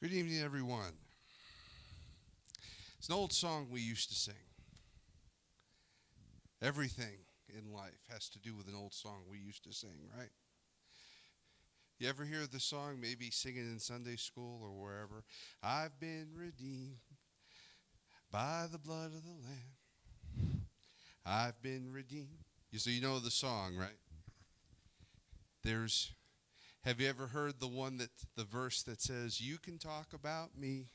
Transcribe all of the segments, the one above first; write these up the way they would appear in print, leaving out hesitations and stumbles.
Good evening, everyone. It's an old song we used to sing. Everything in life has to do with an old song we used to sing, right? You ever hear the song, maybe singing in Sunday school or wherever? I've been redeemed by the blood of the Lamb. I've been redeemed. So you know the song, right? There's Have you ever heard the verse that says, "You can talk about me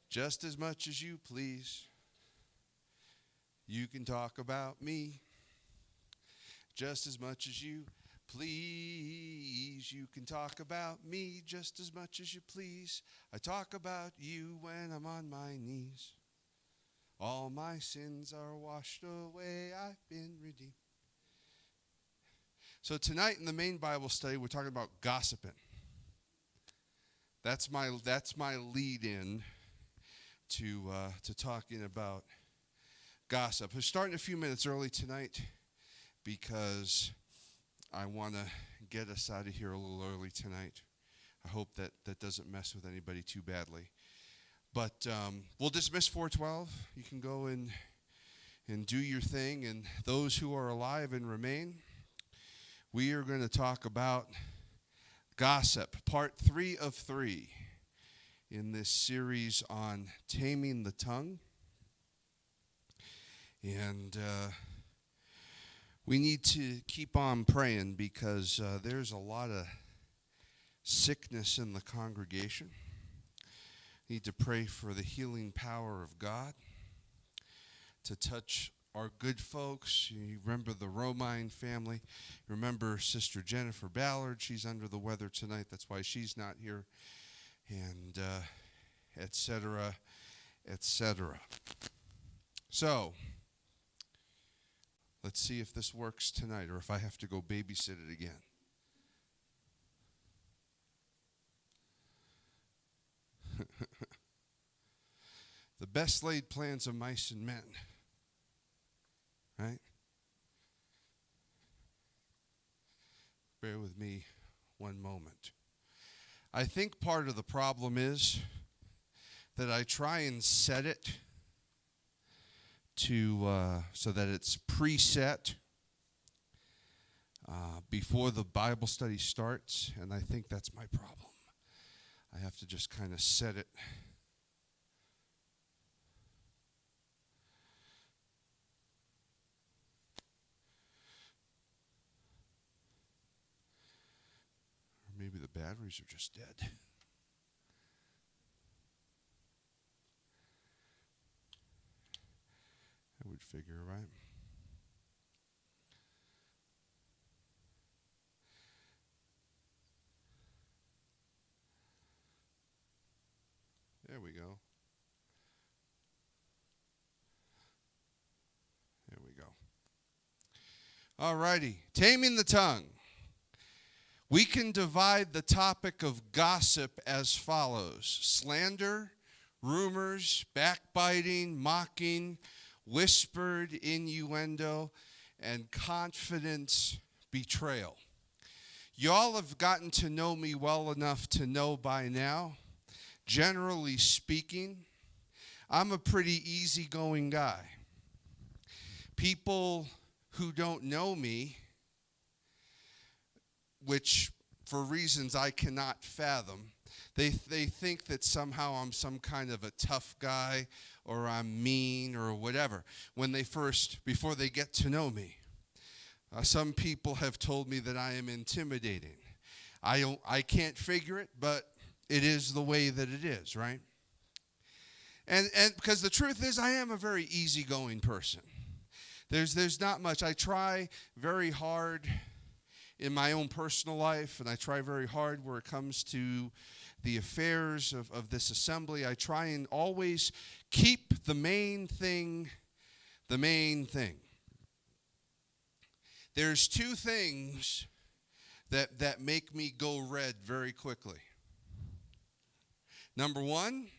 just as much as you please. You can talk about me just as much as you please. You can talk about me just as much as you please. I talk about you when I'm on my knees. All my sins are washed away. I've been redeemed." So tonight in the main Bible study, we're talking about gossiping. That's my lead in to talking about gossip. We're starting a few minutes early tonight because I want to get us out of here a little early tonight. I hope that doesn't mess with anybody too badly. But we'll dismiss 412. You can go and do your thing. And those who are alive and remain, we are going to talk about gossip, part 3 of 3 in this series on taming the tongue. And we need to keep on praying because there's a lot of sickness in the congregation. Need to pray for the healing power of God to touch our good folks. You remember the Romine family. Remember Sister Jennifer Ballard. She's under the weather tonight. That's why she's not here. And et cetera, et cetera. So, let's see if this works tonight or if I have to go babysit it again. The best laid plans of mice and men. Right? Bear with me one moment. I think part of the problem is that I try and set it to so that it's preset before the Bible study starts, and I think that's my problem. I have to just kind of set it. Or maybe the batteries are just dead. I would figure, right? There we go. There we go. All righty. Taming the tongue. We can divide the topic of gossip as follows: slander, rumors, backbiting, mocking, whispered innuendo, and confidence betrayal. Y'all have gotten to know me well enough to know by now, generally speaking, I'm a pretty easygoing guy. People who don't know me, which for reasons I cannot fathom, they think that somehow I'm some kind of a tough guy or I'm mean or whatever before they get to know me. Some people have told me that I am intimidating. I can't figure it, but it is the way that it is, right? And because the truth is, I am a very easygoing person. There's not much. I try very hard in my own personal life, and I try very hard where it comes to the affairs of this assembly. I try and always keep the main thing the main thing. There's two things that make me go red very quickly. Number one,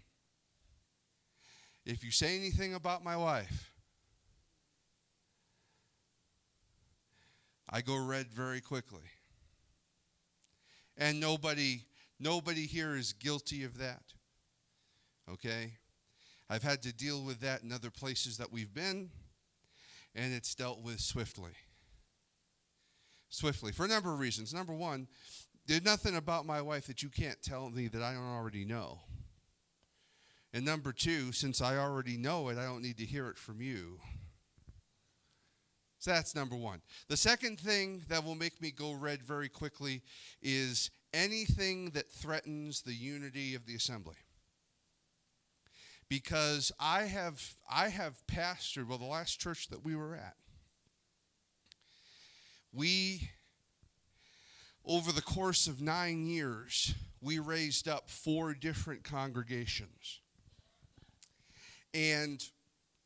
if you say anything about my wife, I go red very quickly. And nobody Nobody here is guilty of that. Okay? I've had to deal with that in other places that we've been, and it's dealt with swiftly. Swiftly, for a number of reasons. Number one, there's nothing about my wife that you can't tell me that I don't already know. And number two, since I already know it, I don't need to hear it from you. So that's number one. The second thing that will make me go red very quickly is anything that threatens the unity of the assembly. Because I have pastored, the last church that we were at, over the course of 9 years, we raised up 4 different congregations. And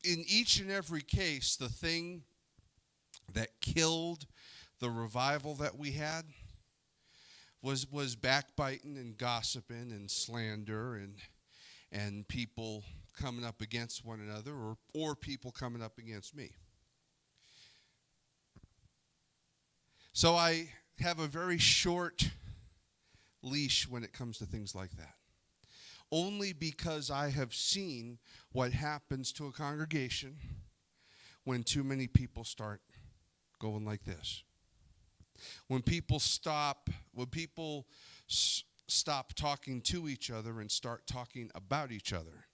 in each and every case, the thing that killed the revival that we had was backbiting and gossiping and slander and people coming up against one another or people coming up against me. So I have a very short leash when it comes to things like that. Only because I have seen what happens to a congregation when too many people start going like this. When people stop talking to each other and start talking about each other.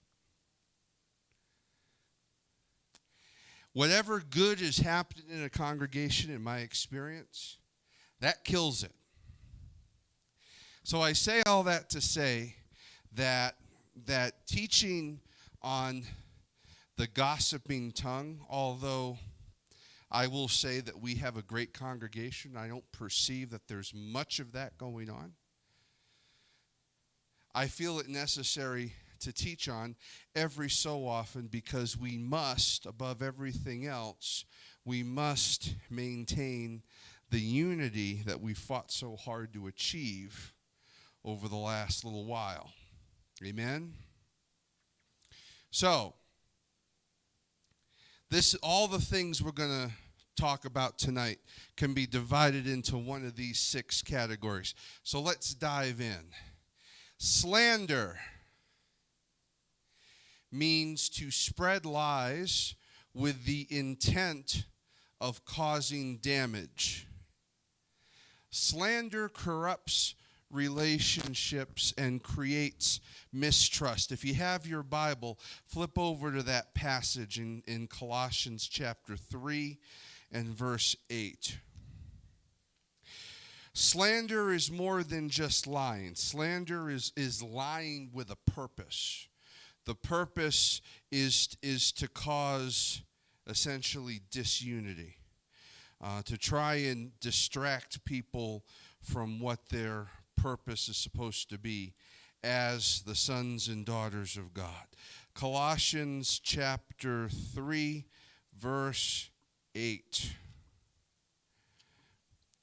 Whatever good is happening in a congregation, in my experience, that kills it. So I say all that to say that teaching on the gossiping tongue, although I will say that we have a great congregation, I don't perceive that there's much of that going on. I feel it necessary to teach on every so often because we must, above everything else, we must maintain the unity that we fought so hard to achieve over the last little while. Amen? So, all the things we're going to talk about tonight can be divided into one of these 6 categories. So let's dive in. Slander means to spread lies with the intent of causing damage. Slander corrupts relationships and creates mistrust. If you have your Bible, flip over to that passage in Colossians chapter 3 and verse 8. Slander is more than just lying. Slander is lying with a purpose. The purpose is to cause essentially disunity, to try and distract people from what their purpose is supposed to be as the sons and daughters of God. Colossians chapter 3, verse 8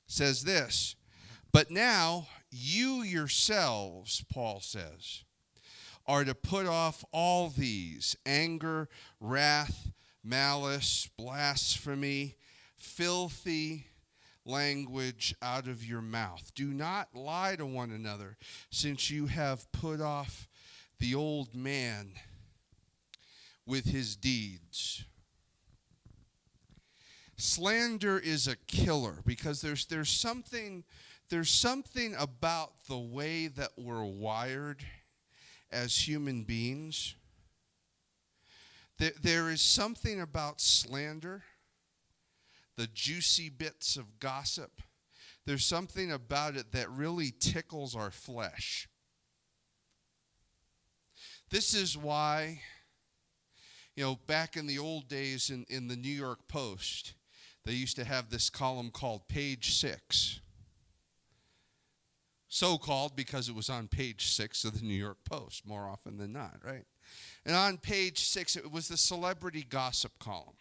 says this, "But now you yourselves," Paul says, "are to put off all these: anger, wrath, malice, blasphemy, filthy language out of your mouth. Do not lie to one another, since you have put off the old man with his deeds." Slander is a killer because there's something about the way that we're wired as human beings. There is something about slander, the juicy bits of gossip. There's something about it that really tickles our flesh. This is why, back in the old days in the New York Post, they used to have this column called Page 6. So called because it was on page 6 of the New York Post, more often than not, right? And on page 6, it was the celebrity gossip column.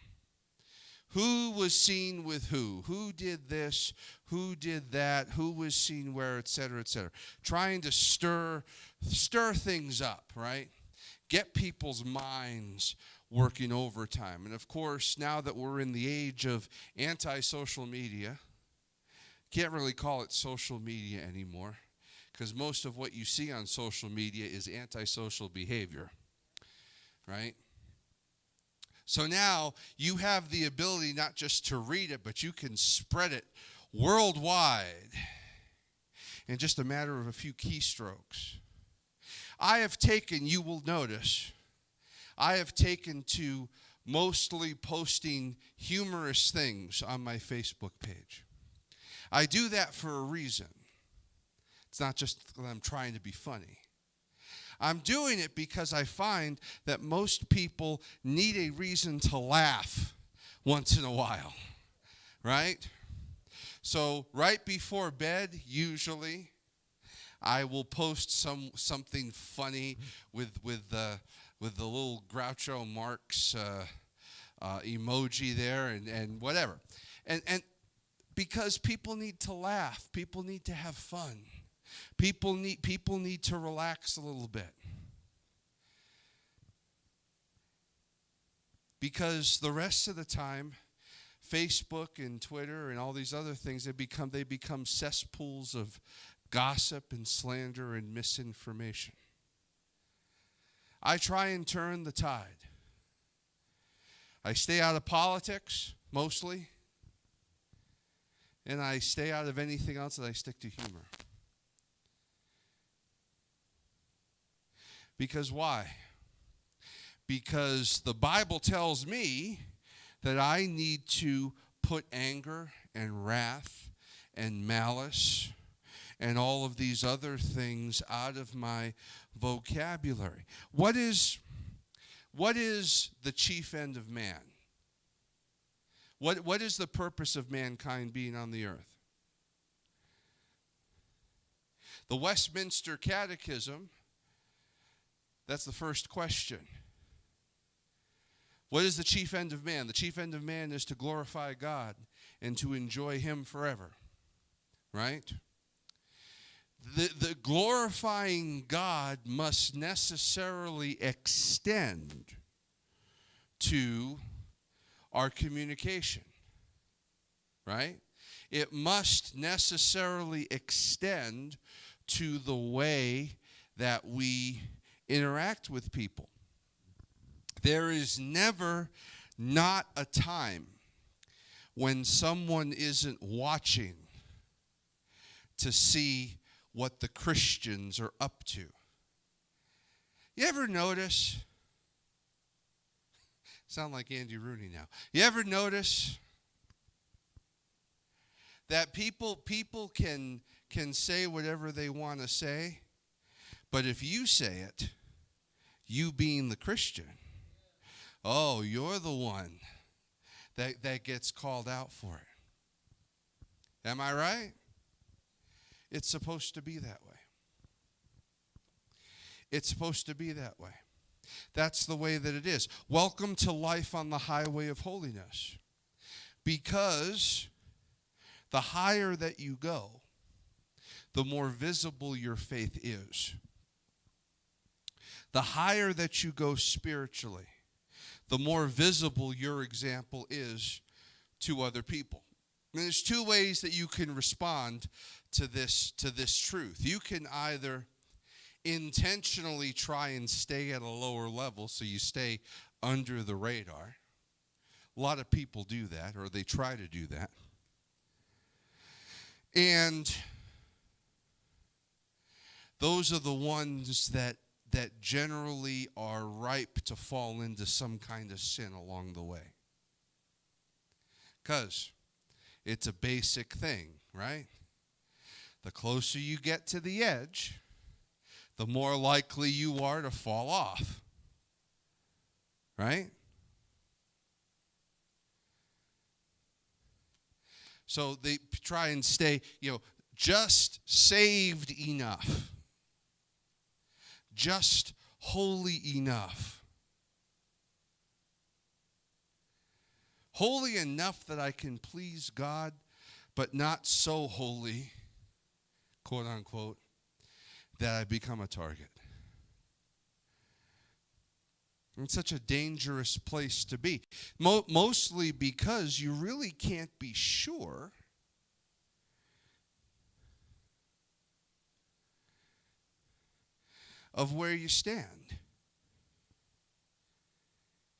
Who was seen with who? Who did this? Who did that? Who was seen where, et cetera, et cetera. Trying to stir things up, right? Get people's minds working overtime. And of course, now that we're in the age of anti-social media, can't really call it social media anymore, because most of what you see on social media is antisocial behavior, right? So now you have the ability not just to read it, but you can spread it worldwide in just a matter of a few keystrokes. You will notice, I have taken to mostly posting humorous things on my Facebook page. I do that for a reason. It's not just that I'm trying to be funny. I'm doing it because I find that most people need a reason to laugh once in a while, right? So right before bed, usually, I will post something funny with the little Groucho Marx emoji there and whatever, and because people need to laugh, people need to have fun, people need to relax a little bit, because the rest of the time, Facebook and Twitter and all these other things, they become cesspools of gossip and slander and misinformation. I try and turn the tide. I stay out of politics, mostly, and I stay out of anything else, and I stick to humor. Because why? Because the Bible tells me that I need to put anger and wrath and malice and all of these other things out of my vocabulary. What is the chief end of man? What is the purpose of mankind being on the earth? The Westminster Catechism, that's the first question. What is the chief end of man? The chief end of man is to glorify God and to enjoy Him forever, right? The glorifying God must necessarily extend to our communication, right? It must necessarily extend to the way that we interact with people. There is never not a time when someone isn't watching to see what the Christians are up to. You ever notice? Sound like Andy Rooney now. You ever notice that people can say whatever they want to say, but if you say it, you being the Christian, oh, you're the one that gets called out for it. Am I right? It's supposed to be that way. It's supposed to be that way. That's the way that it is. Welcome to life on the highway of holiness. Because the higher that you go, the more visible your faith is. The higher that you go spiritually, the more visible your example is to other people. And there's two ways that you can respond to this truth. You can either intentionally try and stay at a lower level so you stay under the radar. A lot of people do that, or they try to do that. And those are the ones that generally are ripe to fall into some kind of sin along the way. Because it's a basic thing, right? The closer you get to the edge, the more likely you are to fall off. Right? So they try and stay, just saved enough. Just holy enough. Holy enough that I can please God, but not so holy, quote unquote, that I become a target. It's such a dangerous place to be. Mostly because you really can't be sure of where you stand.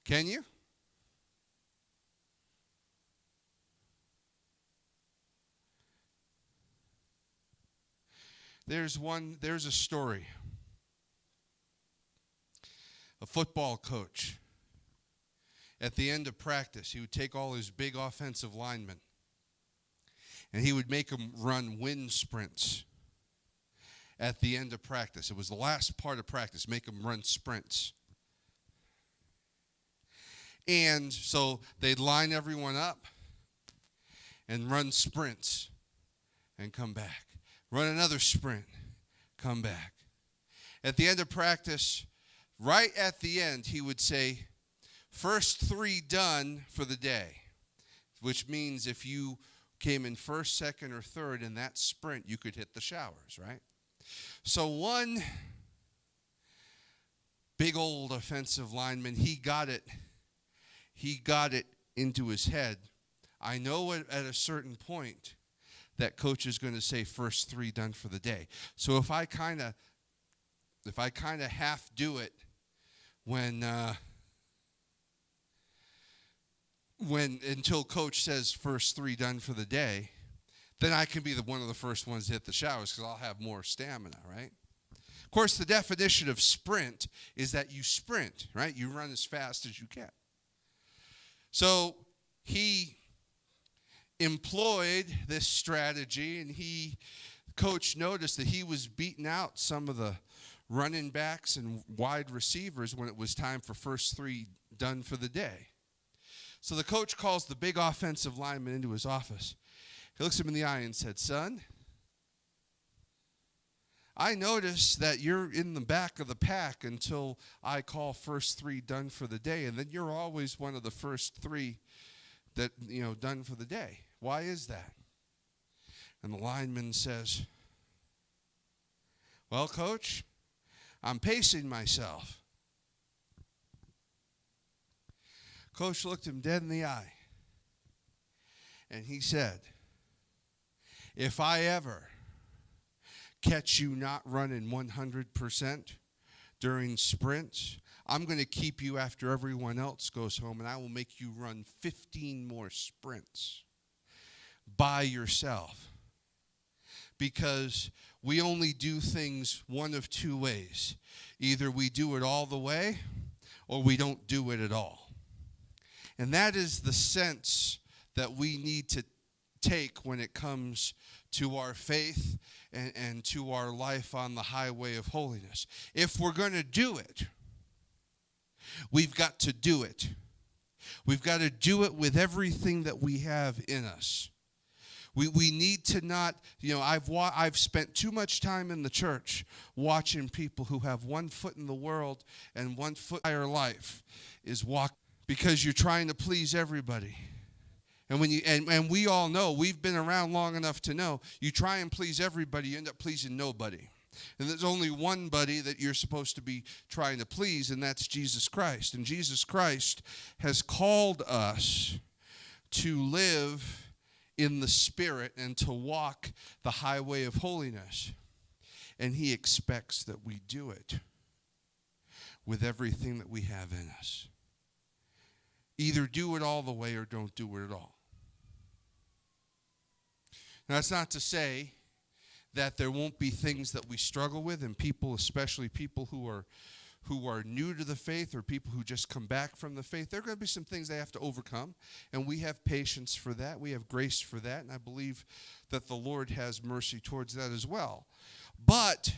Can you? There's a story. A football coach, at the end of practice, he would take all his big offensive linemen and he would make them run wind sprints at the end of practice. It was the last part of practice, make them run sprints. And so they'd line everyone up and run sprints and come back. Run another sprint, come back. At the end of practice, right at the end, he would say, first 3 done for the day, which means if you came in first, second, or third in that sprint, you could hit the showers, right? So one big old offensive lineman, he got it into his head. I know at a certain point that coach is going to say first 3 done for the day. So if I kind of half do it when until coach says first 3 done for the day, then I can be one of the first ones to hit the showers because I'll have more stamina, right? Of course, the definition of sprint is that you sprint, right? You run as fast as you can. So he employed this strategy, and coach noticed that he was beating out some of the running backs and wide receivers when it was time for first 3 done for the day. So the coach calls the big offensive lineman into his office. He looks him in the eye and said, son, I noticed that you're in the back of the pack until I call first 3 done for the day, and then you're always one of the first 3 that, done for the day. Why is that? And the lineman says, well, coach, I'm pacing myself. Coach looked him dead in the eye, and he said, if I ever catch you not running 100% during sprints, I'm going to keep you after everyone else goes home, and I will make you run 15 more sprints by yourself. Because we only do things one of 2 ways. Either we do it all the way, or we don't do it at all. And that is the sense that we need to take when it comes to our faith and to our life on the highway of holiness. If we're going to do it, we've got to do it. We've got to do it with everything that we have in us. We need to not, I've spent too much time in the church watching people who have 1 foot in the world and 1 foot in their life is walk because you're trying to please everybody. And when we all know, we've been around long enough to know, you try and please everybody, you end up pleasing nobody. And there's only one buddy that you're supposed to be trying to please, and that's Jesus Christ. And Jesus Christ has called us to live in the Spirit and to walk the highway of holiness. And he expects that we do it with everything that we have in us. Either do it all the way or don't do it at all. Now, that's not to say that there won't be things that we struggle with, and people, especially people who are new to the faith or people who just come back from the faith, there are going to be some things they have to overcome, and we have patience for that. We have grace for that, and I believe that the Lord has mercy towards that as well. But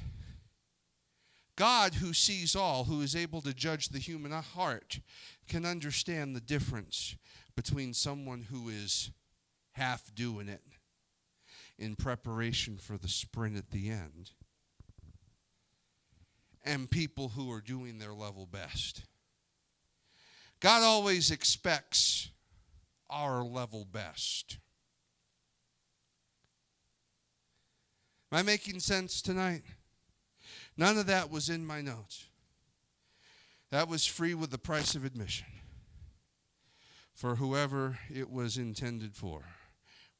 God, who sees all, who is able to judge the human heart, can understand the difference between someone who is half doing it in preparation for the sprint at the end and people who are doing their level best. God always expects our level best. Am I making sense tonight? None of that was in my notes. That was free with the price of admission for whoever it was intended for,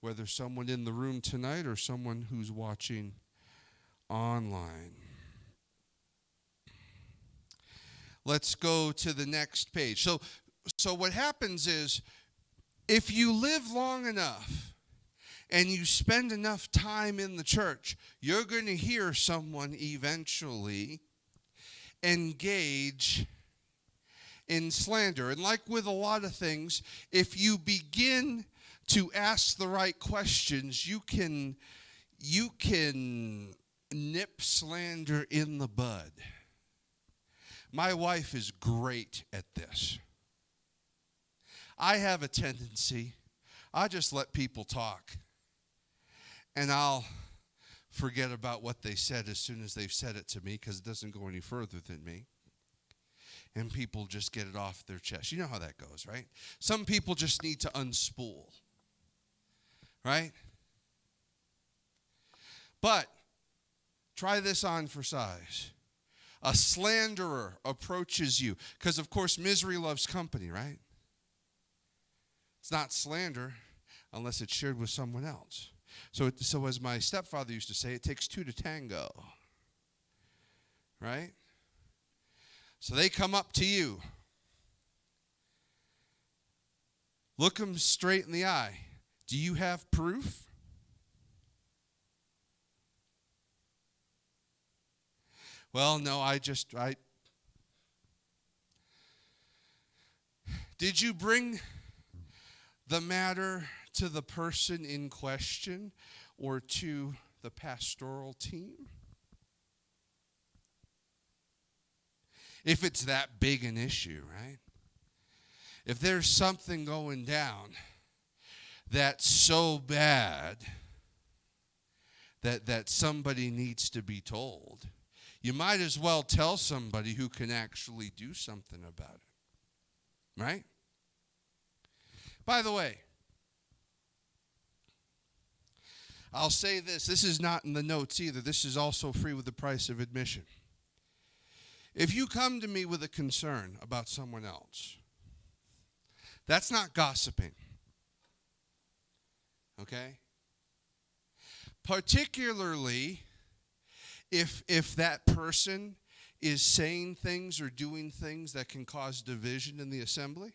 whether someone in the room tonight or someone who's watching online. Let's go to the next page. So what happens is, if you live long enough and you spend enough time in the church, you're going to hear someone eventually engage in slander. And like with a lot of things, if you begin to ask the right questions, you can nip slander in the bud. My wife is great at this. I have a tendency, I just let people talk, and I'll forget about what they said as soon as they've said it to me, because it doesn't go any further than me. And people just get it off their chest. You know how that goes, right? Some people just need to unspool, right? But try this on for size. A slanderer approaches you, because of course misery loves company, right? It's not slander unless it's shared with someone else. So as my stepfather used to say, it takes two to tango, right? So they come up to you. Look them straight in the eye. Do you have proof? Well, no, I Did you bring the matter to the person in question or to the pastoral team? If it's that big an issue, right? If there's something going down that's so bad that somebody needs to be told, you might as well tell somebody who can actually do something about it, right? By the way, I'll say this. This is not in the notes either. This is also free with the price of admission. If you come to me with a concern about someone else, that's not gossiping. Okay? Particularly if that person is saying things or doing things that can cause division in the assembly.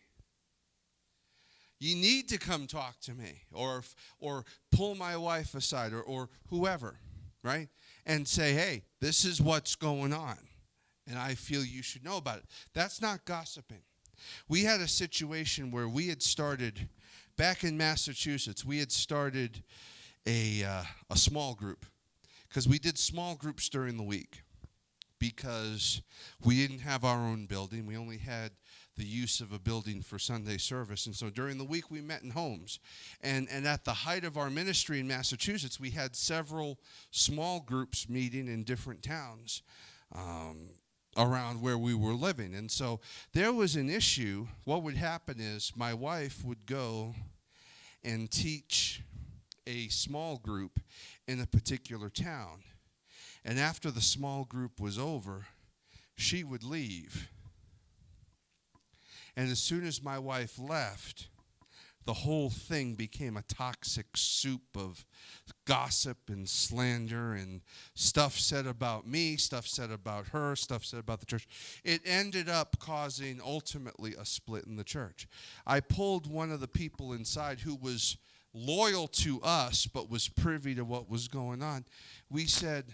You need to come talk to me or pull my wife aside or whoever, right? And say, hey, this is what's going on, and I feel you should know about it. That's not gossiping. We had a situation where we had started, back in Massachusetts, we had started a small group, because we did small groups during the week because we didn't have our own building. We only had the use of a building for Sunday service. And so during the week, we met in homes. And at the height of our ministry in Massachusetts, we had several small groups meeting in different towns around where we were living. And so there was an issue. What would happen is my wife would go and teach a small group in a particular town. And after the small group was over, she would leave. And as soon as my wife left, the whole thing became a toxic soup of gossip and slander and stuff said about me, stuff said about her, stuff said about the church. It ended up causing ultimately a split in the church. I pulled one of the people inside who was loyal to us but was privy to what was going on. We said,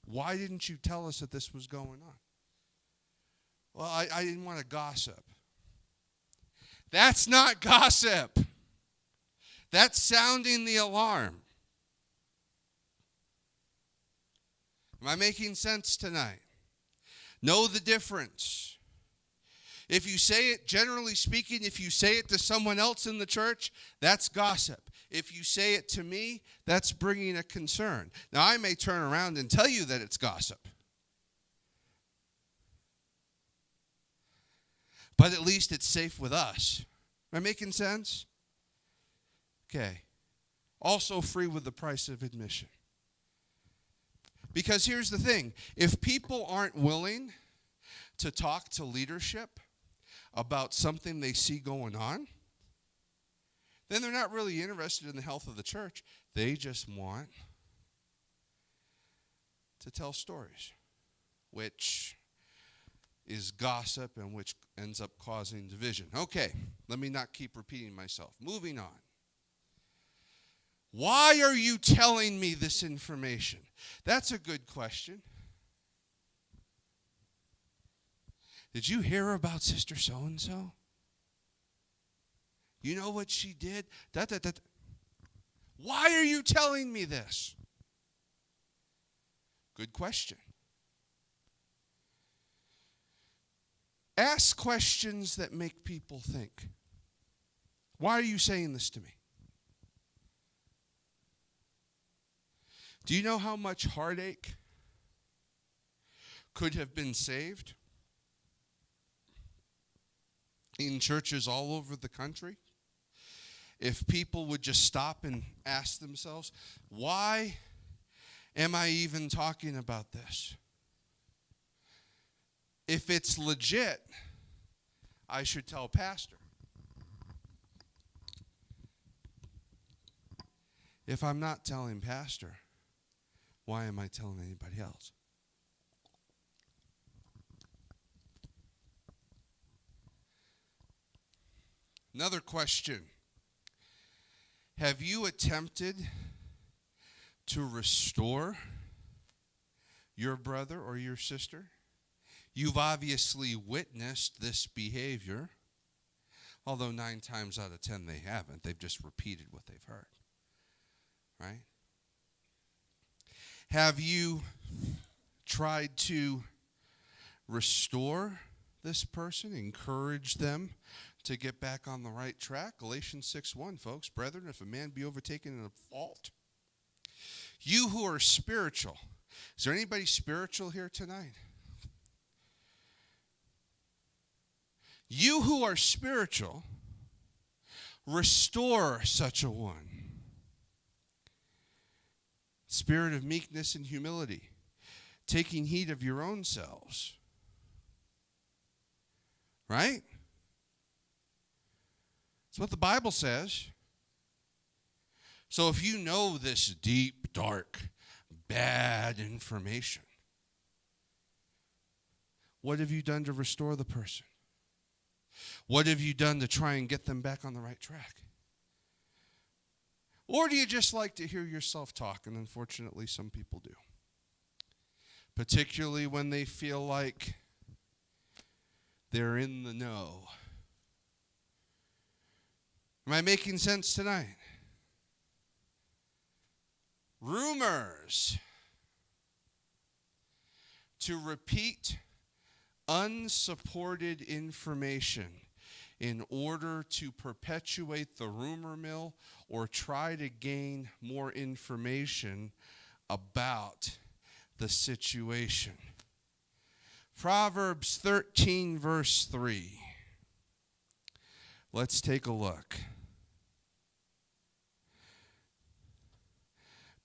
why didn't you tell us that this was going on? Well, I didn't want to gossip. That's not gossip. That's sounding the alarm. Am I making sense tonight? Know the difference. If you say it, generally speaking, if you say it to someone else in the church, that's gossip. If you say it to me, that's bringing a concern. Now, I may turn around and tell you that it's gossip. But at least it's safe with us. Am I making sense? Okay. Also free with the price of admission. Because here's the thing. If people aren't willing to talk to leadership about something they see going on, then they're not really interested in the health of the church. They just want to tell stories, which is gossip, and which ends up causing division. Okay, let me not keep repeating myself. Moving on. Why are you telling me this information? That's a good question. Did you hear about Sister So-and-so? You know what she did? Why are you telling me this? Good question. Ask questions that make people think. Why are you saying this to me? Do you know how much heartache could have been saved in churches all over the country if people would just stop and ask themselves, why am I even talking about this? If it's legit, I should tell Pastor. If I'm not telling Pastor, why am I telling anybody else? Another question. Have you attempted to restore your brother or your sister? You've obviously witnessed this behavior, although 9 times out of 10 they haven't. They've just repeated what they've heard, right? Have you tried to restore this person, encourage them to get back on the right track? Galatians 6:1, folks. Brethren, if a man be overtaken in a fault, you who are spiritual. Is there anybody spiritual here tonight? You who are spiritual, restore such a one. Spirit of meekness and humility, taking heed of your own selves. Right? That's what the Bible says. So if you know this deep, dark, bad information, what have you done to restore the person? What have you done to try and get them back on the right track? Or do you just like to hear yourself talk? And unfortunately, some people do. Particularly when they feel like they're in the know. Am I making sense tonight? Rumors. To repeat unsupported information in order to perpetuate the rumor mill or try to gain more information about the situation. Proverbs 13, verse 3. Let's take a look.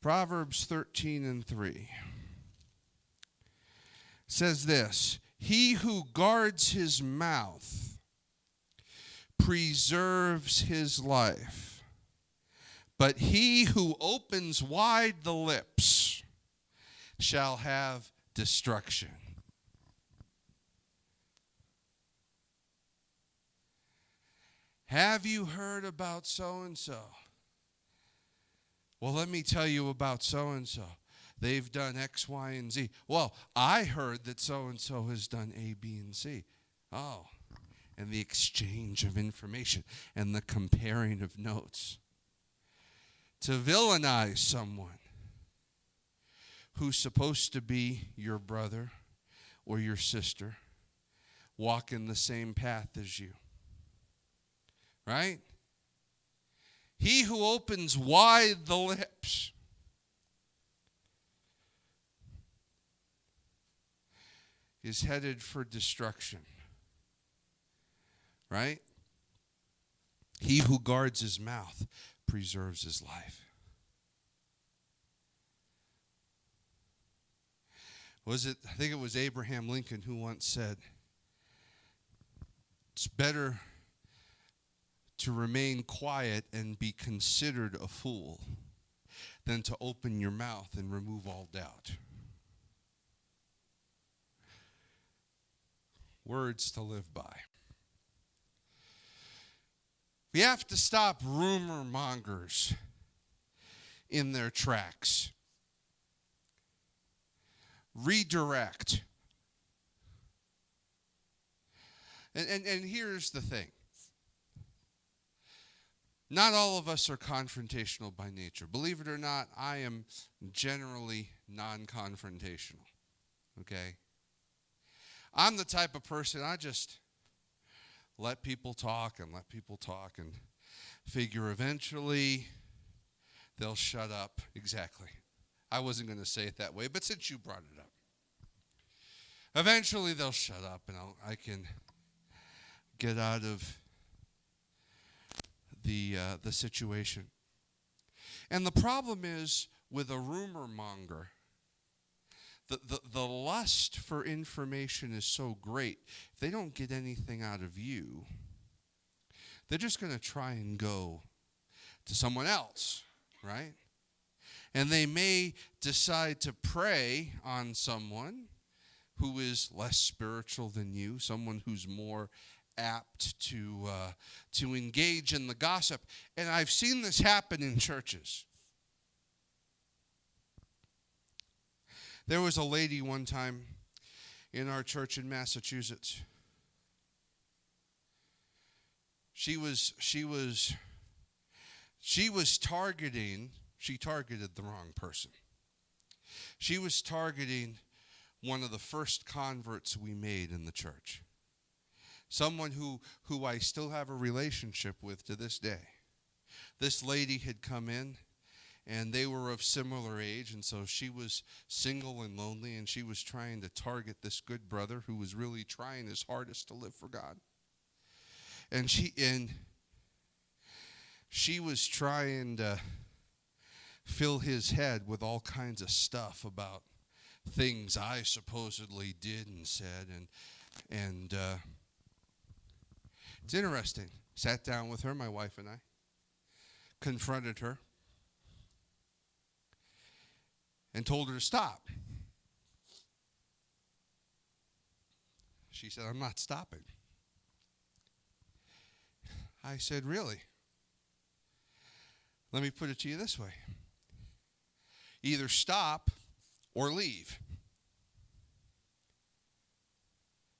Proverbs 13 and 3 says this: he who guards his mouth preserves his life, but he who opens wide the lips shall have destruction. Have you heard about so-and-so? Well, let me tell you about so-and-so. They've done X, Y, and Z. Well, I heard that so-and-so has done A, B, and C. Oh, and the exchange of information and the comparing of notes. To villainize someone who's supposed to be your brother or your sister, walking the same path as you. Right? He who opens wide the lips is headed for destruction. Right? He who guards his mouth preserves his life. I think it was Abraham Lincoln who once said, it's better to remain quiet and be considered a fool than to open your mouth and remove all doubt. Words to live by. We have to stop rumor mongers in their tracks. Redirect. And here's the thing. Not all of us are confrontational by nature. Believe it or not, I am generally non-confrontational. Okay? I'm the type of person, I just let people talk and figure eventually they'll shut up. Exactly. I wasn't going to say it that way, but since you brought it up. Eventually they'll shut up and I can get out of the situation. And the problem is with a rumor monger, the lust for information is so great. If they don't get anything out of you, they're just going to try and go to someone else, right? And they may decide to prey on someone who is less spiritual than you, someone who's more apt to engage in the gossip. And I've seen this happen in churches. There was a lady one time in our church in Massachusetts. She targeted the wrong person. She was targeting one of the first converts we made in the church. Someone who I still have a relationship with to this day. This lady had come in, and they were of similar age, and so she was single and lonely, and she was trying to target this good brother who was really trying his hardest to live for God. And she was trying to fill his head with all kinds of stuff about things I supposedly did and said, and it's interesting. Sat down with her, my wife and I, confronted her, and told her to stop. She said, "I'm not stopping." I said, "Really? Let me put it to you this way. Either stop or leave."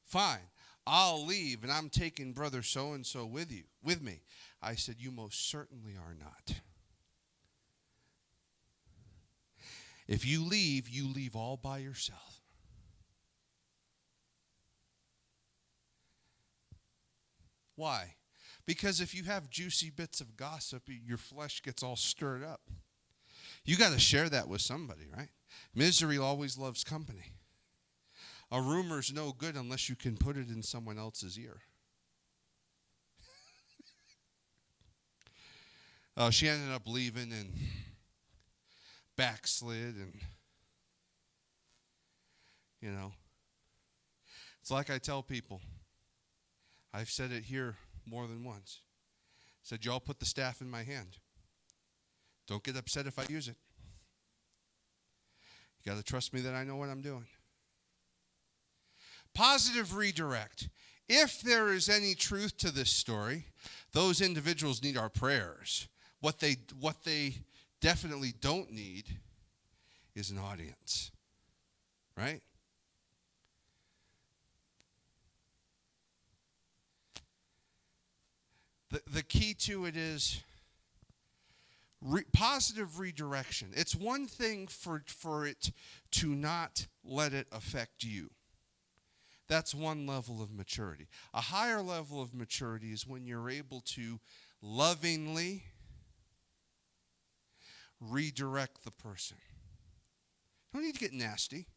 "Fine, I'll leave, and I'm taking brother so-and-so with me." I said, "You most certainly are not. If you leave all by yourself." Why? Because if you have juicy bits of gossip, your flesh gets all stirred up. You got to share that with somebody, right? Misery always loves company. A rumor's no good unless you can put it in someone else's ear. She ended up leaving and backslid, and it's like I tell people. I've said it here more than once. I said, "Y'all put the staff in my hand. Don't get upset if I use it. You got to trust me that I know what I'm doing." Positive redirect. If there is any truth to this story, those individuals need our prayers. What they definitely don't need is an audience, right? The key to it is positive redirection. It's one thing for it to not let it affect you. That's one level of maturity. A higher level of maturity is when you're able to lovingly redirect the person. You don't need to get nasty.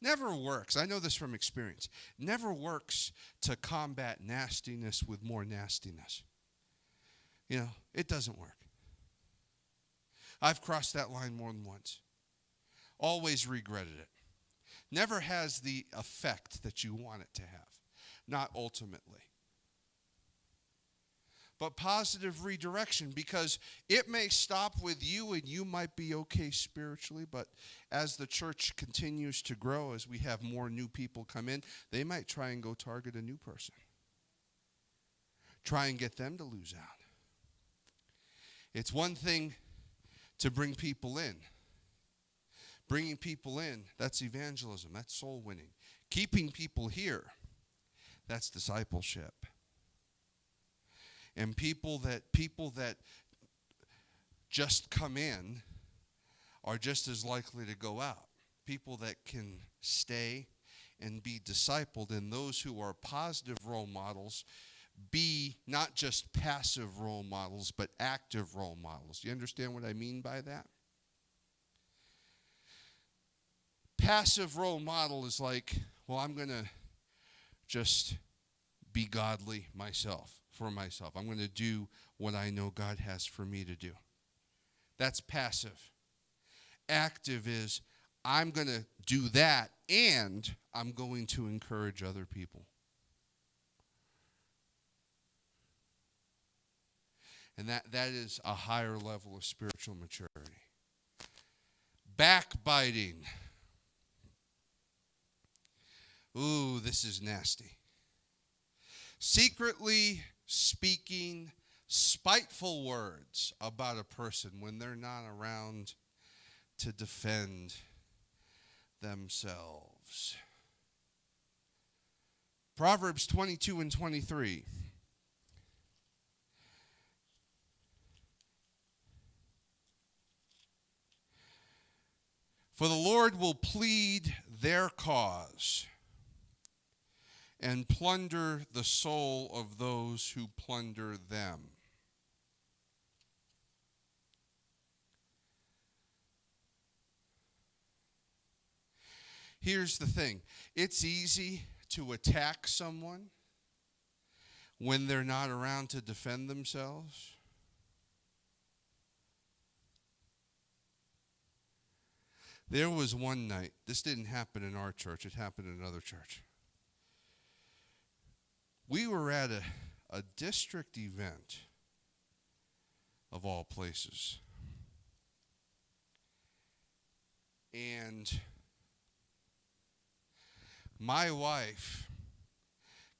Never works. I know this from experience. Never works to combat nastiness with more nastiness. It doesn't work. I've crossed that line more than once. Always regretted it. Never has the effect that you want it to have. Not ultimately. but positive redirection, because it may stop with you and you might be okay spiritually, but as the church continues to grow, as we have more new people come in, they might try and go target a new person. Try and get them to lose out. It's one thing to bring people in. Bringing people in, that's evangelism, that's soul winning. Keeping people here, that's discipleship. And people that just come in are just as likely to go out. People that can stay and be discipled, and those who are positive role models be not just passive role models, but active role models. Do you understand what I mean by that? Passive role model is like, well, I'm going to just be godly for myself. I'm going to do what I know God has for me to do. That's passive. Active is, I'm going to do that, and I'm going to encourage other people. And that is a higher level of spiritual maturity. Backbiting. Ooh, this is nasty. Secretly speaking spiteful words about a person when they're not around to defend themselves. Proverbs 22 and 23. For the Lord will plead their cause and plunder the soul of those who plunder them. Here's the thing. It's easy to attack someone when they're not around to defend themselves. There was one night, this didn't happen in our church, it happened in another church. We were at a district event, of all places. And my wife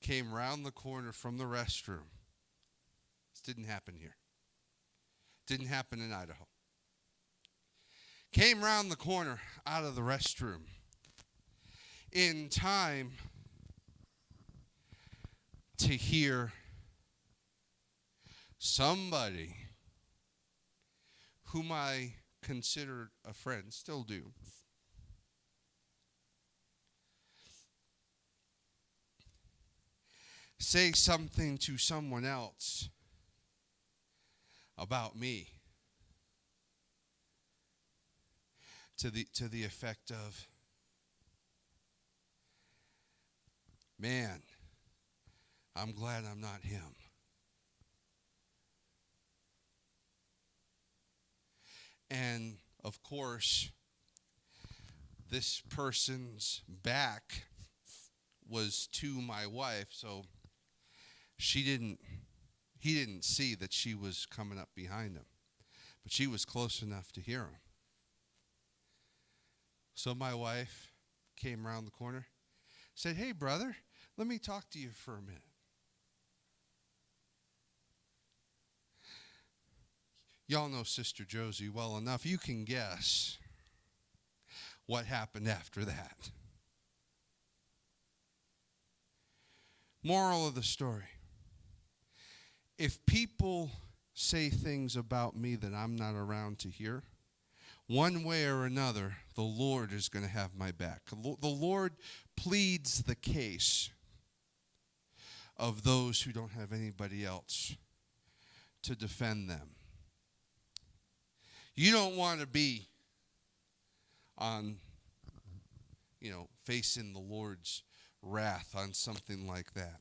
came round the corner from the restroom. This didn't happen here. Didn't happen in Idaho. Came round the corner out of the restroom in time to hear somebody whom I considered a friend, still do, say something to someone else about me to the effect of, man, I'm glad I'm not him. And of course, this person's back was to my wife, so he didn't see that she was coming up behind him. But she was close enough to hear him. So my wife came around the corner, said, "Hey, brother, let me talk to you for a minute." Y'all know Sister Josie well enough. You can guess what happened after that. Moral of the story. If people say things about me that I'm not around to hear, one way or another, the Lord is going to have my back. The Lord pleads the case of those who don't have anybody else to defend them. You don't want to be on, facing the Lord's wrath on something like that.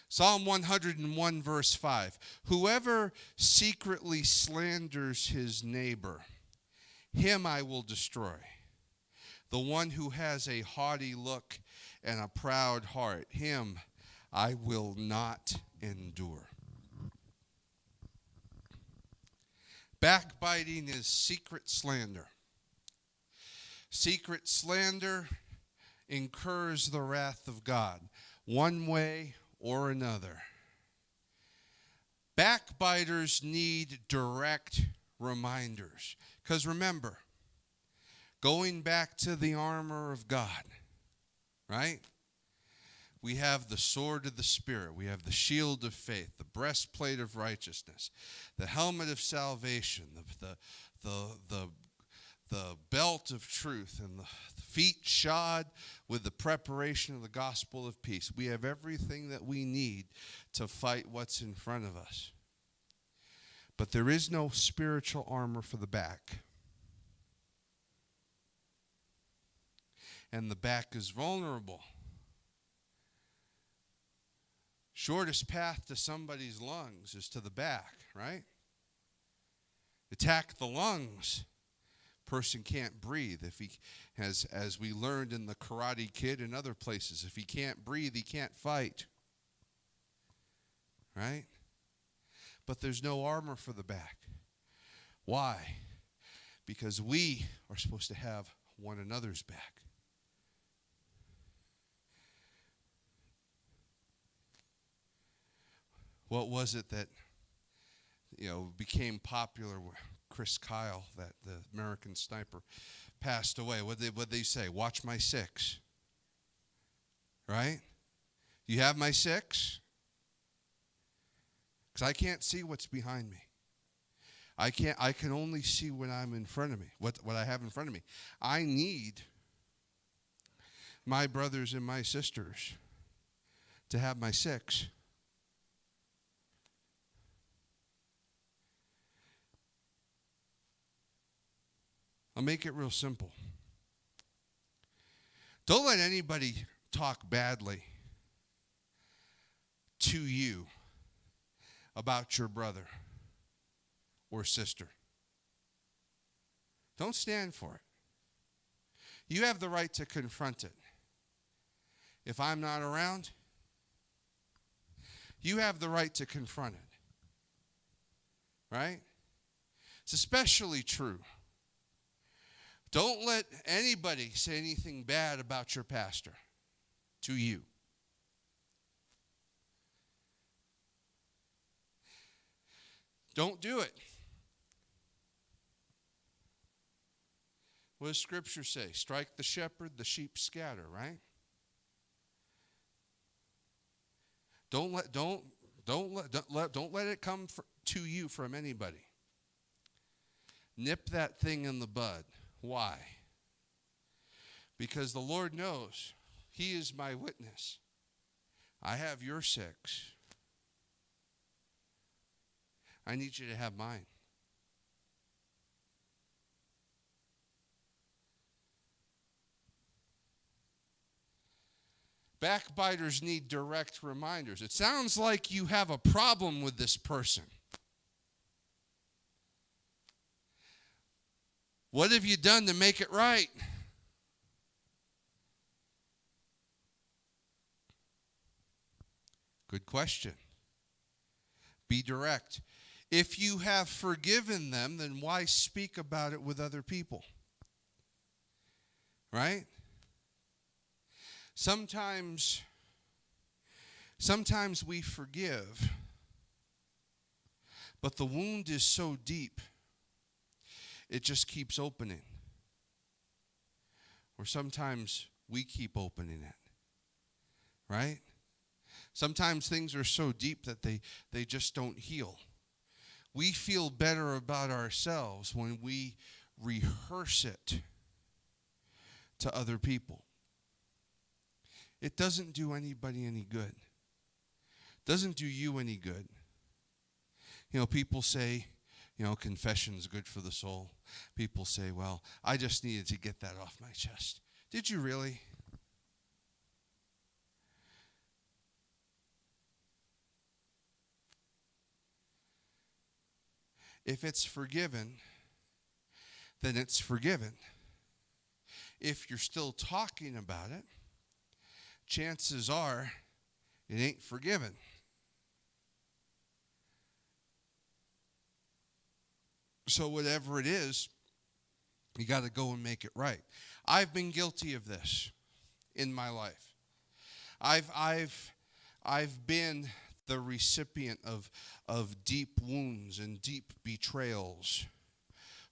Psalm 101, verse 5. Whoever secretly slanders his neighbor, him I will destroy. The one who has a haughty look and a proud heart, him I will not endure. Backbiting is secret slander. Secret slander incurs the wrath of God, one way or another. Backbiters need direct reminders. Because remember, going back to the armor of God, right? We have the sword of the Spirit. We have the shield of faith, the breastplate of righteousness, the helmet of salvation, the belt of truth, and the feet shod with the preparation of the gospel of peace. We have everything that we need to fight what's in front of us. But there is no spiritual armor for the back. And the back is vulnerable. Shortest path to somebody's lungs is to the back, right? Attack the lungs. Person can't breathe. If he has, as we learned in the Karate Kid and other places, if he can't breathe, he can't fight. Right? But there's no armor for the back. Why? Because we are supposed to have one another's back. What was it that, became popular? Chris Kyle, that the American sniper, passed away. What'd they say? Watch my six. Right? You have my six? Because I can't see what's behind me. I can only see what I'm in front of me, what I have in front of me. I need my brothers and my sisters to have my six. I'll make it real simple. Don't let anybody talk badly to you about your brother or sister. Don't stand for it. You have the right to confront it. If I'm not around, you have the right to confront it. Right? It's especially true. Don't let anybody say anything bad about your pastor to you. Don't do it. What does Scripture say? Strike the shepherd, the sheep scatter, right? Don't let it come to you from anybody. Nip that thing in the bud. Why? Because the Lord knows He is my witness. I have your six. I need you to have mine. Backbiters need direct reminders. It sounds like you have a problem with this person. What have you done to make it right? Good question. Be direct. If you have forgiven them, then why speak about it with other people? Right? Sometimes we forgive, but the wound is so deep, it just keeps opening. Or sometimes we keep opening it. Right? Sometimes things are so deep that they just don't heal. We feel better about ourselves when we rehearse it to other people. It doesn't do anybody any good. It doesn't do you any good. People say, confession's good for the soul. People say, well, I just needed to get that off my chest. Did you really? If it's forgiven, then it's forgiven. If you're still talking about it, chances are it ain't forgiven. 'Cause, So whatever it is, you got to go and make it right. I've been guilty of this in my life. I've been the recipient of deep wounds and deep betrayals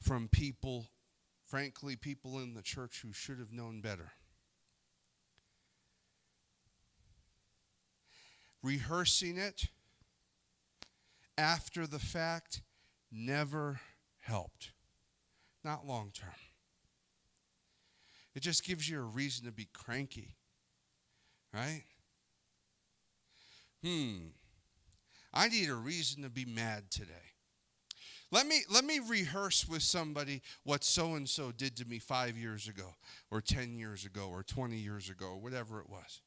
from people, frankly, people in the church who should have known better. Rehearsing it after the fact never helped. Not long term. It just gives you a reason to be cranky. Right? I need a reason to be mad today. Let me rehearse with somebody what so-and-so did to me 5 years ago, or 10 years ago, or 20 years ago, or whatever it was.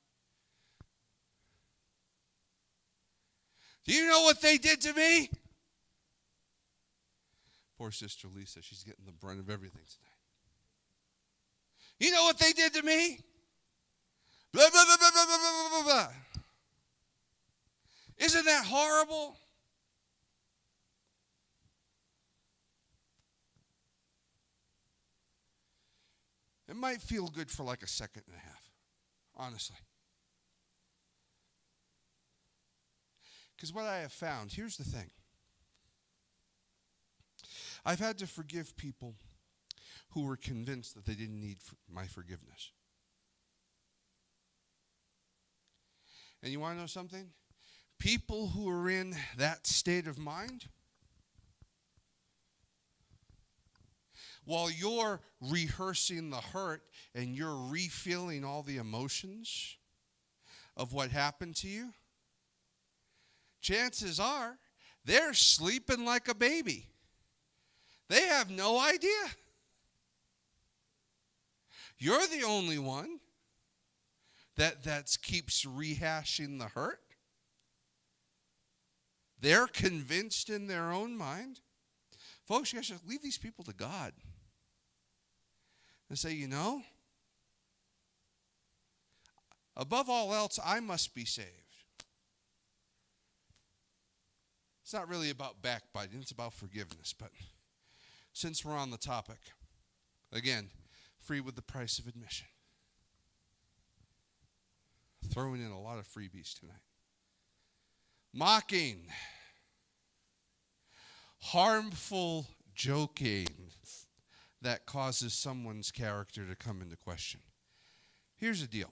Do you know what they did to me? Poor Sister Lisa, she's getting the brunt of everything tonight. You know what they did to me? Blah, blah, blah, blah, blah, blah, blah, blah. Isn't that horrible? It might feel good for like a second and a half, honestly. Because what I have found, here's the thing. I've had to forgive people who were convinced that they didn't need my forgiveness. And you want to know something? People who are in that state of mind, while you're rehearsing the hurt and you're refeeling all the emotions of what happened to you, chances are they're sleeping like a baby. They have no idea. You're the only one that keeps rehashing the hurt. They're convinced in their own mind. Folks, you guys should leave these people to God. And say, you know, above all else, I must be saved. It's not really about backbiting, it's about forgiveness. But since we're on the topic, again, free with the price of admission. Throwing in a lot of freebies tonight. Mocking. Harmful joking that causes someone's character to come into question. Here's the deal.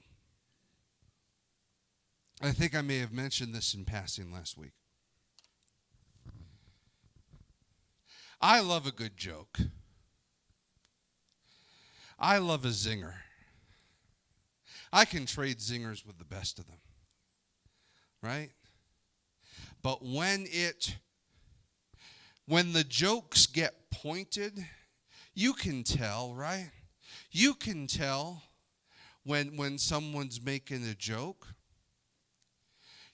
I think I may have mentioned this in passing last week. I love a good joke. I love a zinger. I can trade zingers with the best of them. Right? But when the jokes get pointed, you can tell, right? You can tell when someone's making a joke.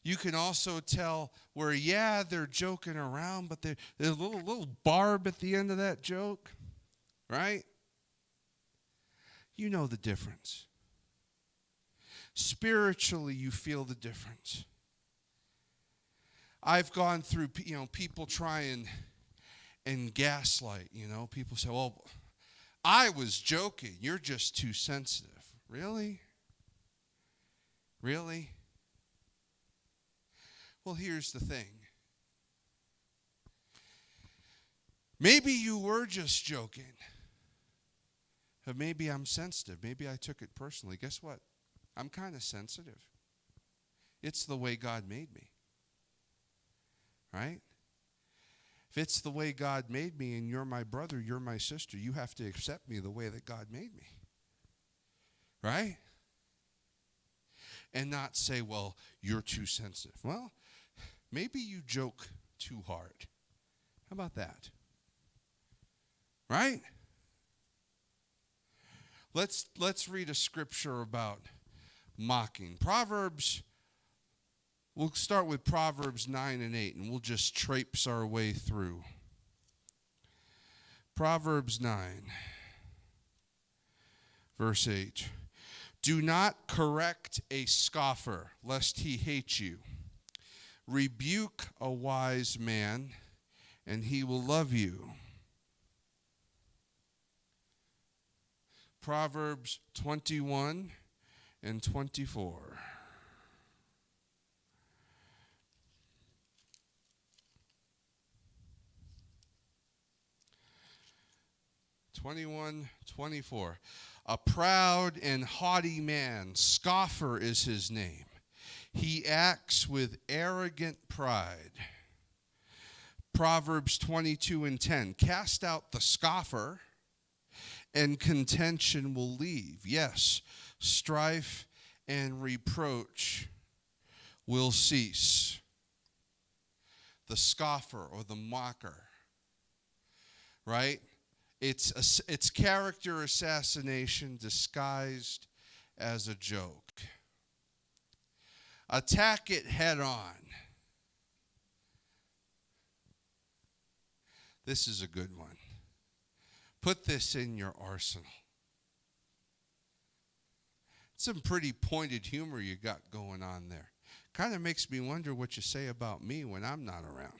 You can also tell where, yeah, they're joking around, but there's a little barb at the end of that joke, right? You know the difference. Spiritually, you feel the difference. I've gone through, people try and gaslight, People say, well, I was joking. You're just too sensitive. Really? Really? Well, here's the thing. Maybe you were just joking. But maybe I'm sensitive. Maybe I took it personally. Guess what? I'm kind of sensitive. It's the way God made me. Right? If it's the way God made me and you're my brother, you're my sister, you have to accept me the way that God made me. Right? And not say, well, you're too sensitive. Well, maybe you joke too hard. How about that? Right? Let's read a scripture about mocking. We'll start with Proverbs 9 and 8, and we'll just traipse our way through. Proverbs 9, verse 8. Do not correct a scoffer, lest he hate you. Rebuke a wise man, and he will love you. Proverbs 21 and 24. A proud and haughty man, scoffer is his name. He acts with arrogant pride. Proverbs 22 and 10. Cast out the scoffer, and contention will leave. Yes, strife and reproach will cease. The scoffer or the mocker, right? It's character assassination disguised as a joke. Attack it head on. This is a good one. Put this in your arsenal. Some pretty pointed humor you got going on there. Kind of makes me wonder what you say about me when I'm not around.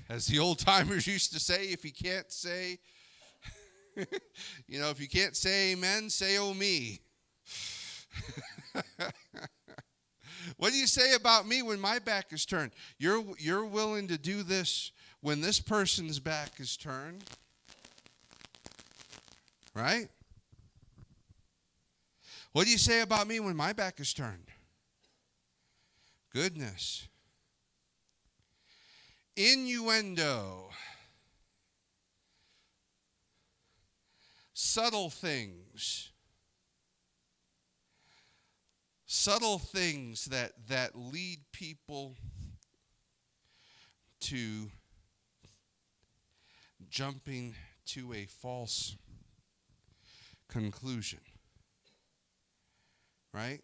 As the old timers used to say, if you can't say, if you can't say amen, say oh me. What do you say about me when my back is turned? You're willing to do this when this person's back is turned? Right? What do you say about me when my back is turned? Goodness. Innuendo. Subtle things. Subtle things that lead people to jumping to a false conclusion. Right?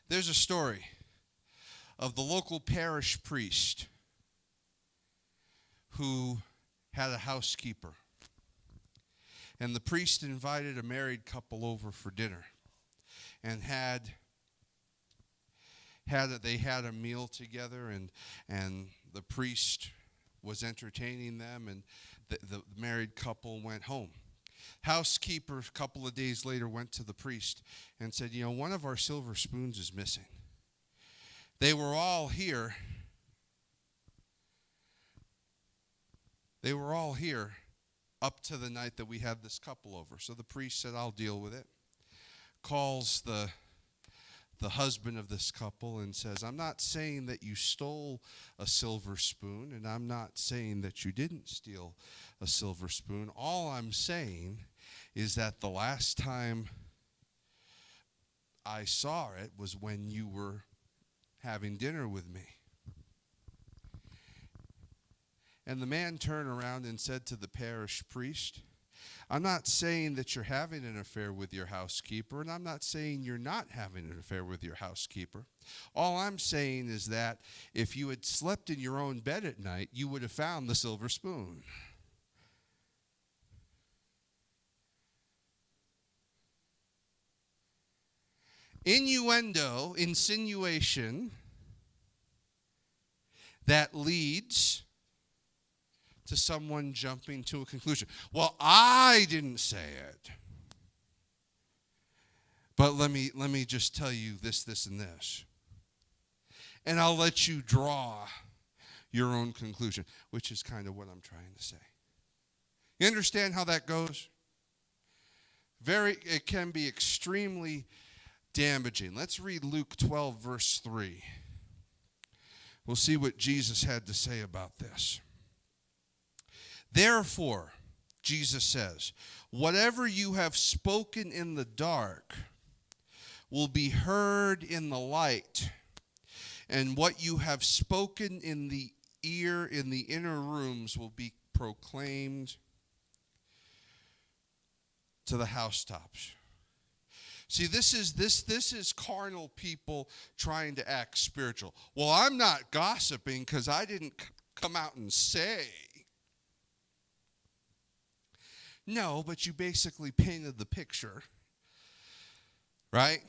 There's a story of the local parish priest who had a housekeeper. And the priest invited a married couple over for dinner and they had a meal together, and the priest was entertaining them, and the married couple went home. Housekeeper, a couple of days later, went to the priest and said, one of our silver spoons is missing. They were all here. They were all here up to the night that we had this couple over. So the priest said, I'll deal with it. Calls the husband of this couple and says, I'm not saying that you stole a silver spoon, and I'm not saying that you didn't steal a silver spoon. All I'm saying is that the last time I saw it was when you were having dinner with me. And the man turned around and said to the parish priest, I'm not saying that you're having an affair with your housekeeper, and I'm not saying you're not having an affair with your housekeeper. All I'm saying is that if you had slept in your own bed at night, you would have found the silver spoon. Innuendo, insinuation, that leads to someone jumping to a conclusion. Well, I didn't say it. But let me just tell you this, and this. And I'll let you draw your own conclusion, which is kind of what I'm trying to say. You understand how that goes? It can be extremely damaging. Let's read Luke 12, verse 3. We'll see what Jesus had to say about this. Therefore, Jesus says, whatever you have spoken in the dark will be heard in the light, and what you have spoken in the ear in the inner rooms will be proclaimed to the housetops. See, this is carnal people trying to act spiritual. Well, I'm not gossiping because I didn't come out and say. No, but you basically painted the picture, right?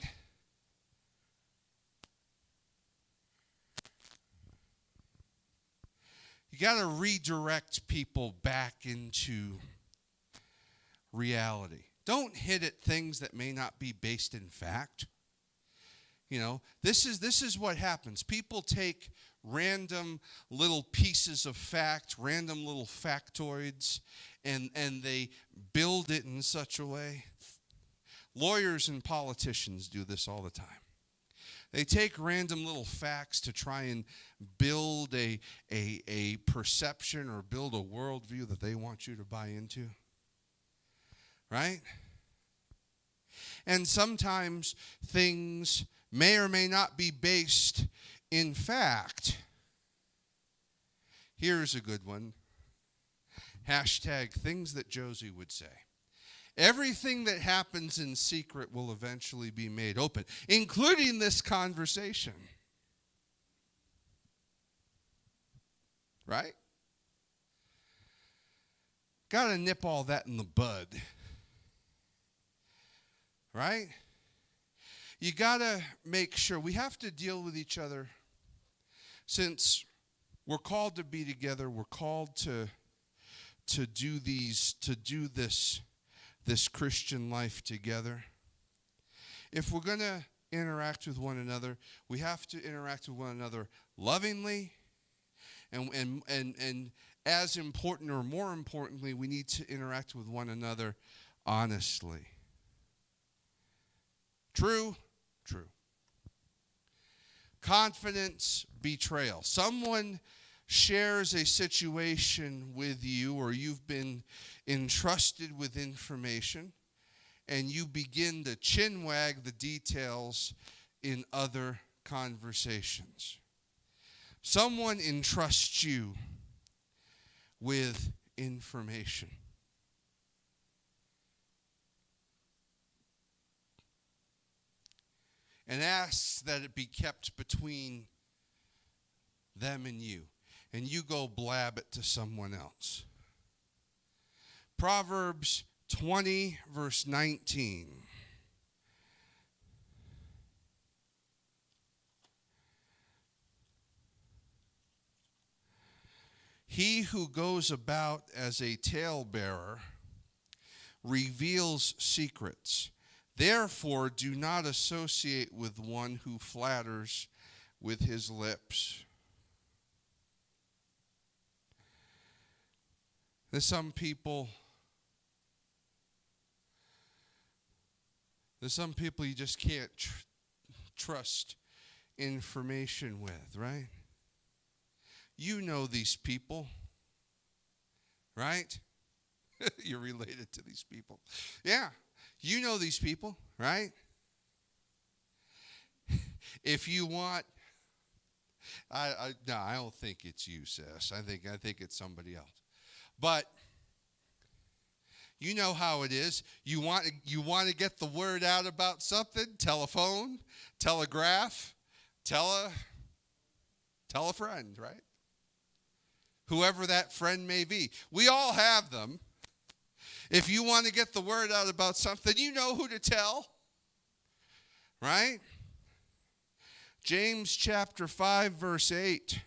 got to redirect people back into reality. Don't hit at things that may not be based in fact. You know, this is what happens. People take random little pieces of fact, random little factoids, and they build it in such a way. Lawyers and politicians do this all the time. They take random little facts to try and build a perception or build a worldview that they want you to buy into. Right? And sometimes things may or may not be based in fact. Here's a good one. Hashtag things that Josie would say. Everything that happens in secret will eventually be made open, including this conversation. Right? Got to nip all that in the bud. Right? You got to make sure we have to deal with each other since we're called to be together. We're called to do this Christian life together. If we're going to interact with one another, we have to interact with one another lovingly, and as important or more importantly, we need to interact with one another honestly. True? True. Confidence betrayal. Someone shares a situation with you, or you've been entrusted with information, and you begin to chinwag the details in other conversations. Someone entrusts you with information. And asks that it be kept between them and you. And you go blab it to someone else. Proverbs 20, verse 19. He who goes about as a talebearer reveals secrets. Therefore, do not associate with one who flatters with his lips. There's some people you just can't trust information with, right? You know these people, right? You're related to these people. Yeah. You know these people, right? If you want, I don't think it's you, sis. I think it's somebody else. But you know how it is. You want to get the word out about something. Telephone, telegraph, tell a friend, right? Whoever that friend may be. We all have them. If you want to get the word out about something, you know who to tell, right? James chapter 5, verse 8.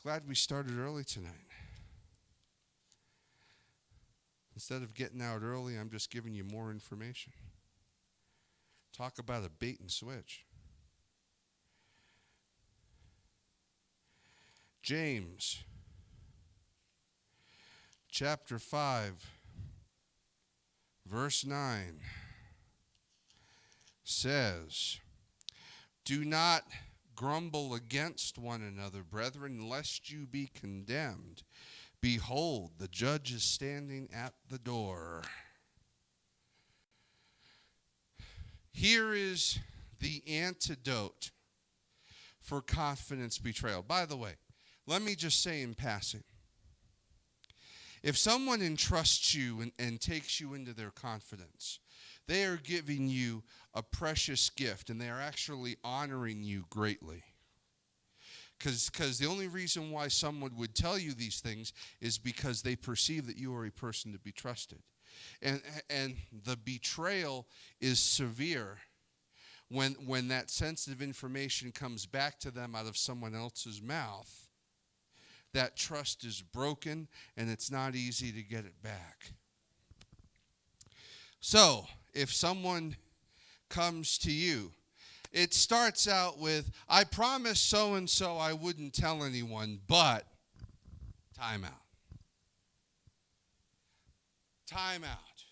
Glad we started early tonight. Instead of getting out early, I'm just giving you more information. Talk about a bait and switch. James chapter 5, verse 9 says, "Do not grumble against one another, brethren, lest you be condemned. Behold, the judge is standing at the door." Here is the antidote for confidence betrayal. By the way, let me just say in passing, if someone entrusts you and takes you into their confidence, they are giving you a precious gift, and they are actually honoring you greatly. Because the only reason why someone would tell you these things is because they perceive that you are a person to be trusted. And the betrayal is severe when that sensitive information comes back to them out of someone else's mouth. that trust is broken and it's not easy to get it back. So, if someone comes to you, it starts out with, I promised so-and-so I wouldn't tell anyone, but time out. Time out.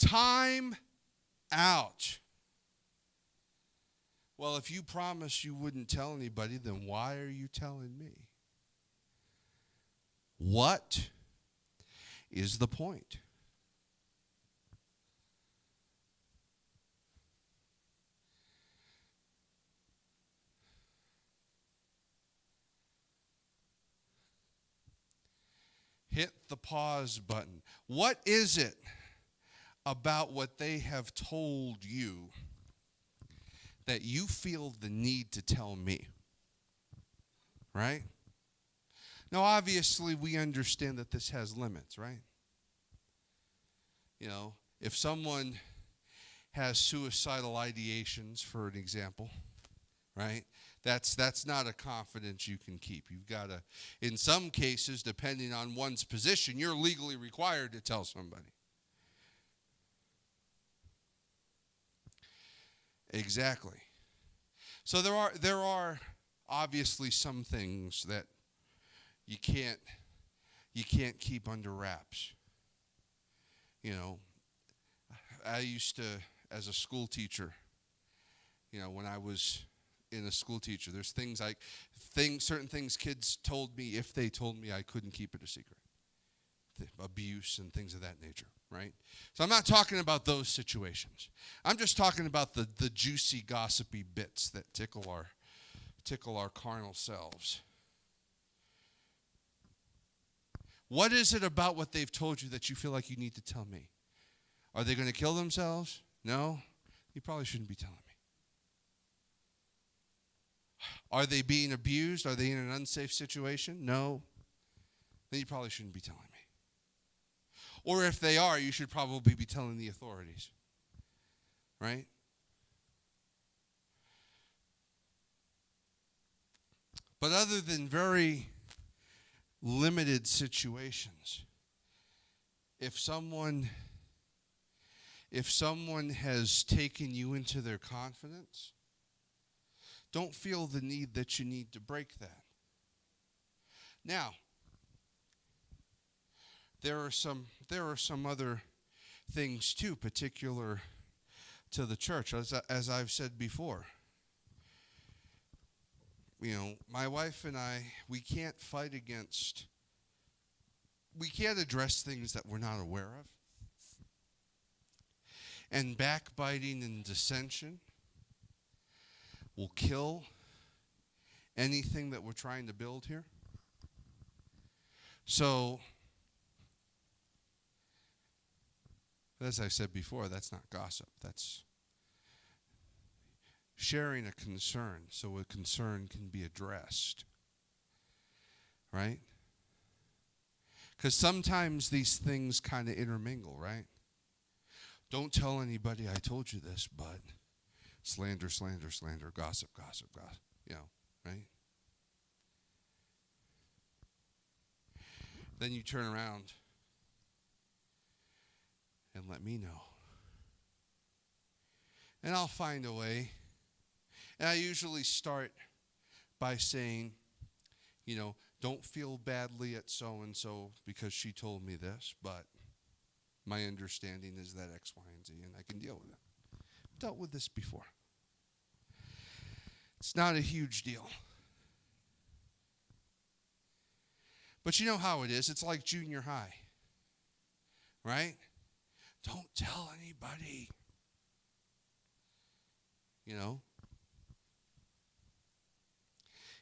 Time out. Well, if you promised you wouldn't tell anybody, then why are you telling me? What is the point? Hit the pause button. What is it about what they have told you that you feel the need to tell me? Right? Now, obviously, we understand that this has limits, right? You know, if someone has suicidal ideations, for an example, right? That's not a confidence you can keep. You've got to, in some cases, depending on one's position, you're legally required to tell somebody. Exactly. So there are obviously some things that you can't keep under wraps. You know, I used to, as a school teacher, you know, when I was in a school teacher, there's certain things kids told me, if they told me, I couldn't keep it a secret. Abuse and things of that nature, right? So I'm not talking about those situations. I'm just talking about the juicy, gossipy bits that tickle our carnal selves. What is it about what they've told you that you feel like you need to tell me? Are they going to kill themselves? No? You probably shouldn't be telling me. Are they being abused? Are they in an unsafe situation? No. Then you probably shouldn't be telling me. Or if they are, you should probably be telling the authorities. Right? But other than very limited situations, if someone has taken you into their confidence, don't feel the need that you need to break that. Now, there are some other things too, particular to the church, as I've said before. You know, my wife and I, we can't address things that we're not aware of. And backbiting and dissension will kill anything that we're trying to build here. So, as I said before, that's not gossip. That's sharing a concern so a concern can be addressed. Right? Because sometimes these things kind of intermingle, right? Don't tell anybody I told you this, but slander, slander, slander, gossip, gossip, gossip. You know, right? Then you turn around and let me know. And I'll find a way. And I usually start by saying, you know, don't feel badly at so-and-so because she told me this, but my understanding is that X, Y, and Z, and I can deal with it. I've dealt with this before. It's not a huge deal. But you know how it is. It's like junior high, right? Don't tell anybody. You know?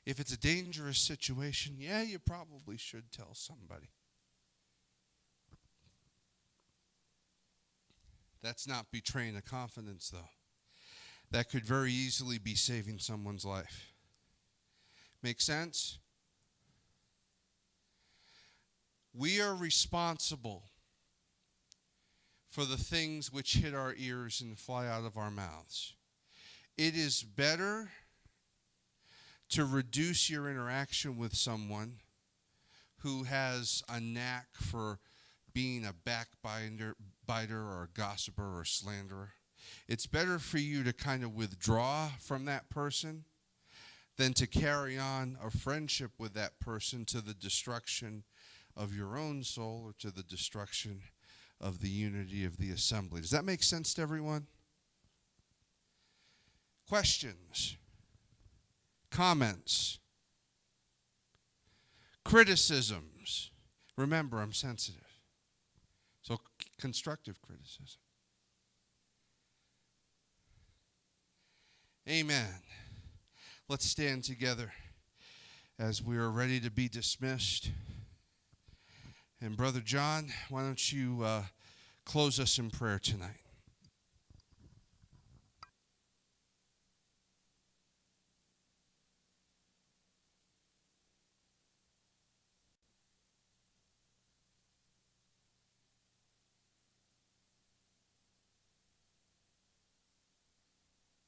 If it's a dangerous situation, yeah, you probably should tell somebody. That's not betraying a confidence, though. That could very easily be saving someone's life. Make sense? We are responsible for the things which hit our ears and fly out of our mouths. It is better to reduce your interaction with someone who has a knack for being a backbiter or a gossiper or slanderer. It's better for you to kind of withdraw from that person than to carry on a friendship with that person to the destruction of your own soul or to the destruction of the unity of the assembly. Does that make sense to everyone? Questions? Comments? Criticisms? Remember, I'm sensitive. So constructive criticism. Amen. Let's stand together as we are ready to be dismissed. And Brother John, why don't you close us in prayer tonight?